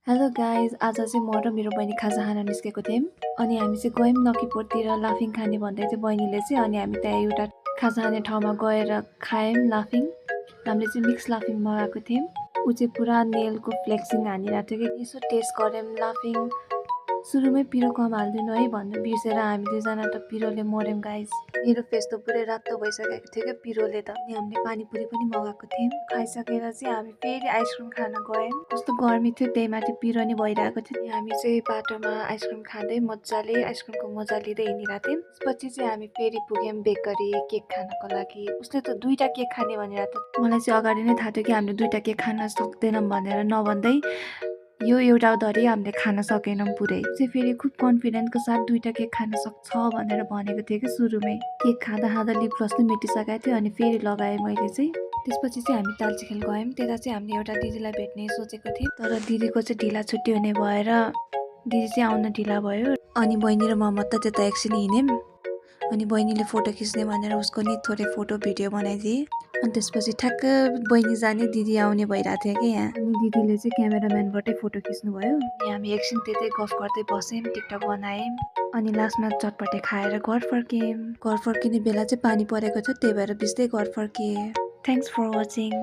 Hello guys, आज चाहिँ म र मेरो बहिनी खाजा खान निस्केको थियौँ। अनि हामी चाहिँ गयौँ लक्कीपुरतिर लाफिङ खाने भन्दै थियो बहिनीले चाहिँ। अनि हामी त्यहाँ एउटा खाजा खाने ठाउँमा गएर खायौँ लाफिङ। हामीले चाहिँ मिक्स लाफिङ मगाएको थियौँ। ऊ चाहिँ पुरा नेलको फ्लेक्सिङ हानिरहेको थियो कि यसो टेस्ट गऱ्यौँ लाफिङ। सुरुमै पिरो कम हालिदिनु है भन्नु बिर्सेर हामी दुईजना त पिरोले मऱ्यौँ गाइज। मेरो फेस त पुरै रातो भइसकेको थियो क्या पिरोले त। अनि हामीले पानीपुरी पनि मगाएको थियौँ। खाइसकेर चाहिँ हामी फेरि आइसक्रिम खान गयौँ। कस्तो गर्मी थियो, त्यही माथि पिरो नि भइरहेको थियो। हामी चाहिँ बाटोमा आइसक्रिम खाँदै मजाले आइसक्रिमको मजा लिँदै हिँडिरहेको थियौँ। त्यसपछि चाहिँ हामी फेरि पुग्यौँ बेकरी केक खानको लागि। उसले त 2टा केक खाने भनेर त मलाई चाहिँ अगाडि नै थाहा थियो कि हामीले 2टा केक खान सक्दैनौँ भनेर, नभन्दै यो एउटा धरि हामीले खान सकेनौँ पुरै। चाहिँ फेरि खुब कन्फिडेन्टको साथ 2टा केक खान सक्छ भनेर भनेको थिएँ कि सुरुमै। केक खाँदा खाँदा लिप ग्लस पनि मेटिसकेको थियो अनि फेरि लगाएँ मैले चाहिँ। त्यसपछि चाहिँ हामी तालचेखेल गयौँ। त्यता चाहिँ हामीले एउटा दिदीलाई भेट्ने सोचेको थियौँ, तर दिदीको चाहिँ ढिला छुट्टी हुने भएर दिदी चाहिँ आउन ढिला भयो। अनि बहिनी र म मात्रै त्यता एकछिन हिँड्यौँ। अनि बहिनीले फोटो खिच्ने भनेर उसको नि थोरै फोटो भिडियो बनाइदिए। अनि त्यसपछि ठ्याक्क बहिनी जाने दिदी आउने भइरहेको थियो कि यहाँ। अनि दिदीले चाहिँ क्यामेराम्यानबाटै फोटो खिच्नुभयो। अनि हामी एकछिन त्यतै गफ गर्दै बस्यौँ, टिकटक बनायौँ। अनि लास्टमा चटपटे खाएर घर फर्क्यौँ। घर फर्किने बेला चाहिँ पानी परेको थियो, त्यही भएर भिज्दै घर फर्किएँ। Thanks for watching.